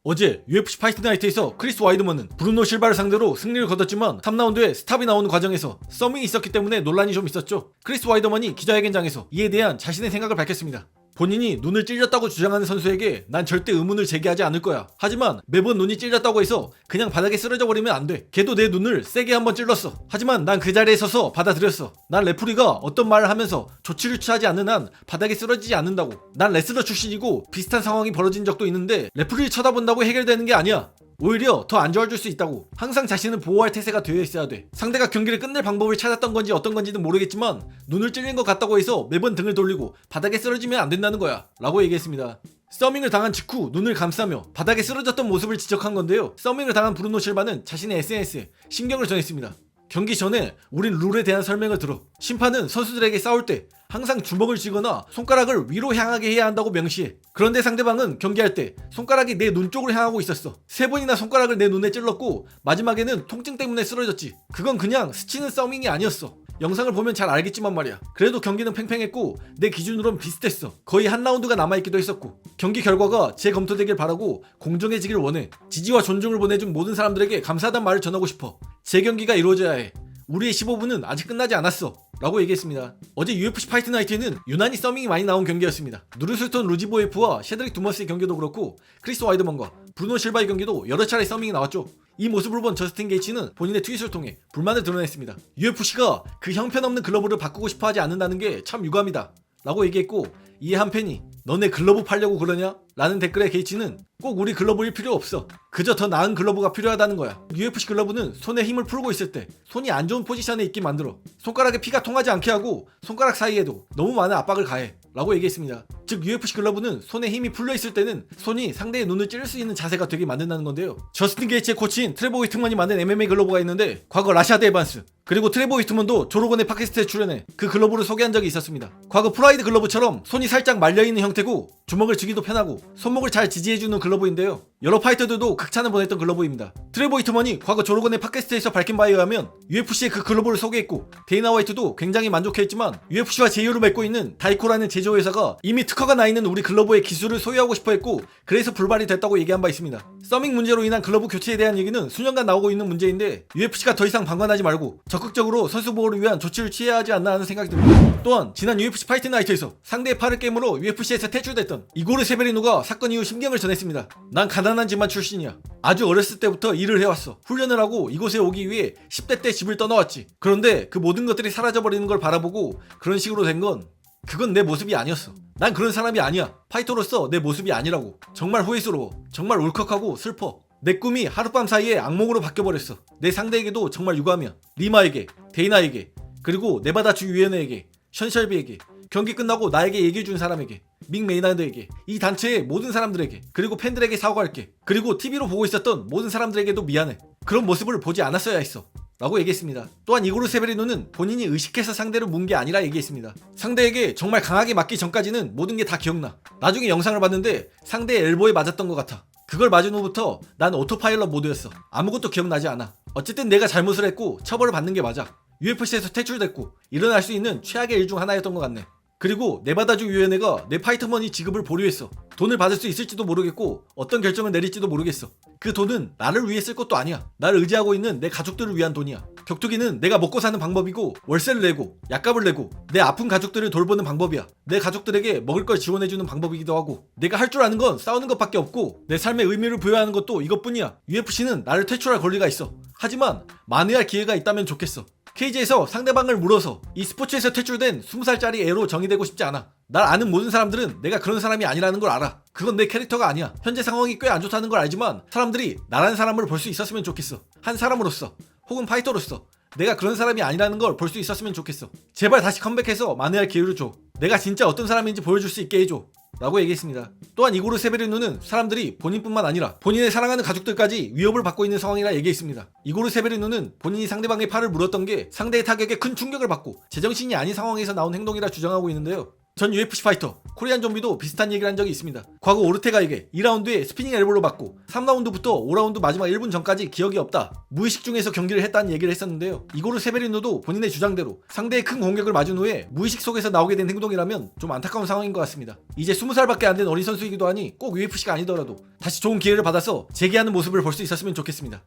어제 UFC 파이트 나이트에서 크리스 와이드먼은 브루노 실바를 상대로 승리를 거뒀지만 3라운드에 스탑이 나오는 과정에서 서밍이 있었기 때문에 논란이 좀 있었죠. 크리스 와이드먼이 기자회견장에서 이에 대한 자신의 생각을 밝혔습니다. 본인이 눈을 찔렸다고 주장하는 선수에게 난 절대 의문을 제기하지 않을 거야. 하지만 매번 눈이 찔렸다고 해서 그냥 바닥에 쓰러져 버리면 안 돼. 걔도 내 눈을 세게 한번 찔렀어. 하지만 난 그 자리에 서서 받아들였어. 난 레프리가 어떤 말을 하면서 조치를 취하지 않는 한 바닥에 쓰러지지 않는다고. 난 레슬러 출신이고 비슷한 상황이 벌어진 적도 있는데 레프리를 쳐다본다고 해결되는 게 아니야. 오히려 더 안 좋아질 수 있다고. 항상 자신을 보호할 태세가 되어 있어야 돼. 상대가 경기를 끝낼 방법을 찾았던 건지 어떤 건지는 모르겠지만 눈을 찔린 것 같다고 해서 매번 등을 돌리고 바닥에 쓰러지면 안 된다는 거야 라고 얘기했습니다. 서밍을 당한 직후 눈을 감싸며 바닥에 쓰러졌던 모습을 지적한 건데요. 서밍을 당한 브루노 실바는 자신의 SNS에 심경을 전했습니다. 경기 전에 우린 룰에 대한 설명을 들어. 심판은 선수들에게 싸울 때 항상 주먹을 쥐거나 손가락을 위로 향하게 해야 한다고 명시해. 그런데 상대방은 경기할 때 손가락이 내 눈 쪽으로 향하고 있었어. 3번이나 손가락을 내 눈에 찔렀고 마지막에는 통증 때문에 쓰러졌지. 그건 그냥 스치는 서밍이 아니었어. 영상을 보면 잘 알겠지만 말이야. 그래도 경기는 팽팽했고 내 기준으론 비슷했어. 거의 한 라운드가 남아있기도 했었고. 경기 결과가 재검토되길 바라고 공정해지길 원해. 지지와 존중을 보내준 모든 사람들에게 감사하다는 말을 전하고 싶어. 재경기가 이루어져야 해. 우리의 15분은 아직 끝나지 않았어 라고 얘기했습니다. 어제 UFC 파이트 나이트에는 유난히 서밍이 많이 나온 경기였습니다. 누르스톤 루지보예프와 셰드릭 두머스의 경기도 그렇고 크리스 와이드먼과 브루노 실바의 경기도 여러 차례 서밍이 나왔죠. 이 모습을 본 저스틴 게이츠는 본인의 트윗을 통해 불만을 드러냈습니다. UFC가 그 형편없는 글러브를 바꾸고 싶어 하지 않는다는 게 참 유감이다 라고 얘기했고, 이에 한 팬이 너네 글러브 팔려고 그러냐? 라는 댓글에 게이츠는 꼭 우리 글러브일 필요 없어. 그저 더 나은 글러브가 필요하다는 거야. UFC 글러브는 손에 힘을 풀고 있을 때 손이 안 좋은 포지션에 있게 만들어. 손가락에 피가 통하지 않게 하고 손가락 사이에도 너무 많은 압박을 가해 라고 얘기했습니다. 즉 UFC 글러브는 손에 힘이 풀려 있을 때는 손이 상대의 눈을 찌를 수 있는 자세가 되게 만든다는 건데요. 저스틴 게이츠의 코치인 트레버 휘트먼이 만든 MMA 글러브가 있는데 과거 라샤드 에반스 그리고 트레버 휘트먼도 조로건의 팟캐스트에 출연해 그 글러브를 소개한 적이 있었습니다. 과거 프라이드 글러브처럼 손이 살짝 말려있는 형태고 주먹을 쥐기도 편하고 손목을 잘 지지해주는 글러브인데요. 여러 파이터들도 극찬을 보냈던 글러브입니다. 트레버 휘트먼이 과거 조로건의 팟캐스트에서 밝힌 바에 의하면 UFC에 그 글러브를 소개했고 데이나 화이트도 굉장히 만족해했지만 UFC와 제휴를 맺고 있는 다이코라는 제조회사가 이미 특허가 나있는 우리 글러브의 기술을 소유하고 싶어했고 그래서 불발이 됐다고 얘기한 바 있습니다. 서밍 문제로 인한 글러브 교체에 대한 얘기는 수년간 나오고 있는 문제인데 UFC가 더 이상 방관하지 말고 적극적으로 선수 보호를 위한 조치를 취해야 하지 않나 하는 생각이 듭니다. 또한 지난 UFC 파이트 나이트에서 상대의 팔을 깨물어 UFC에서 퇴출됐던 이고르 세베리누가 사건 이후 심경을 전했습니다. 난 가난한 집안 출신이야. 아주 어렸을 때부터 일을 해왔어. 훈련을 하고 이곳에 오기 위해 10대 때 집을 떠나왔지. 그런데 그 모든 것들이 사라져버리는 걸 바라보고 그런 식으로 된 건 그건 내 모습이 아니었어. 난 그런 사람이 아니야. 파이터로서 내 모습이 아니라고. 정말 후회스러워. 정말 울컥하고 슬퍼. 내 꿈이 하룻밤 사이에 악몽으로 바뀌어버렸어. 내 상대에게도 정말 유감이야. 리마에게, 데이나에게, 그리고 네바다주위원회에게, 션셜비에게, 경기 끝나고 나에게 얘기해준 사람에게, 믹 메이나드에게, 이 단체의 모든 사람들에게, 그리고 팬들에게 사과할게. 그리고 TV로 보고 있었던 모든 사람들에게도 미안해. 그런 모습을 보지 않았어야 했어 라고 얘기했습니다. 또한 이고르 세베리누는 본인이 의식해서 상대를 문 게 아니라 얘기했습니다. 상대에게 정말 강하게 맞기 전까지는 모든 게 다 기억나. 나중에 영상을 봤는데 상대의 엘보에 맞았던 것 같아. 그걸 맞은 후부터 난 오토파일럿 모드였어. 아무것도 기억나지 않아. 어쨌든 내가 잘못을 했고 처벌을 받는 게 맞아. UFC에서 퇴출됐고 일어날 수 있는 최악의 일 중 하나였던 것 같네. 그리고 네바다주 위원회가 내 파이터머니 지급을 보류했어. 돈을 받을 수 있을지도 모르겠고 어떤 결정을 내릴지도 모르겠어. 그 돈은 나를 위해 쓸 것도 아니야. 나를 의지하고 있는 내 가족들을 위한 돈이야. 격투기는 내가 먹고 사는 방법이고 월세를 내고 약값을 내고 내 아픈 가족들을 돌보는 방법이야. 내 가족들에게 먹을 걸 지원해주는 방법이기도 하고 내가 할 줄 아는 건 싸우는 것밖에 없고 내 삶에 의미를 부여하는 것도 이것뿐이야. UFC는 나를 퇴출할 권리가 있어. 하지만 만회할 기회가 있다면 좋겠어. 케이지에서 상대방을 물어서 이 스포츠에서 퇴출된 20살짜리 애로 정의되고 싶지 않아. 날 아는 모든 사람들은 내가 그런 사람이 아니라는 걸 알아. 그건 내 캐릭터가 아니야. 현재 상황이 꽤 안 좋다는 걸 알지만 사람들이 나라는 사람을 볼 수 있었으면 좋겠어. 한 사람으로서 혹은 파이터로서 내가 그런 사람이 아니라는 걸 볼 수 있었으면 좋겠어. 제발 다시 컴백해서 만회할 기회를 줘. 내가 진짜 어떤 사람인지 보여줄 수 있게 해줘 라고 얘기했습니다. 또한 이고르 세베리누는 사람들이 본인뿐만 아니라 본인의 사랑하는 가족들까지 위협을 받고 있는 상황이라 얘기했습니다. 이고르 세베리누는 본인이 상대방의 팔을 물었던 게 상대의 타격에 큰 충격을 받고 제정신이 아닌 상황에서 나온 행동이라 주장하고 있는데요. 전 UFC 파이터 코리안 좀비도 비슷한 얘기를 한 적이 있습니다. 과거 오르테가에게 2라운드에 스피닝 엘보를 받고 3라운드부터 5라운드 마지막 1분 전까지 기억이 없다, 무의식 중에서 경기를 했다는 얘기를 했었는데요. 이고르 세베리노도 본인의 주장대로 상대의 큰 공격을 맞은 후에 무의식 속에서 나오게 된 행동이라면 좀 안타까운 상황인 것 같습니다. 이제 20살밖에 안 된 어린 선수이기도 하니 꼭 UFC가 아니더라도 다시 좋은 기회를 받아서 재기하는 모습을 볼 수 있었으면 좋겠습니다.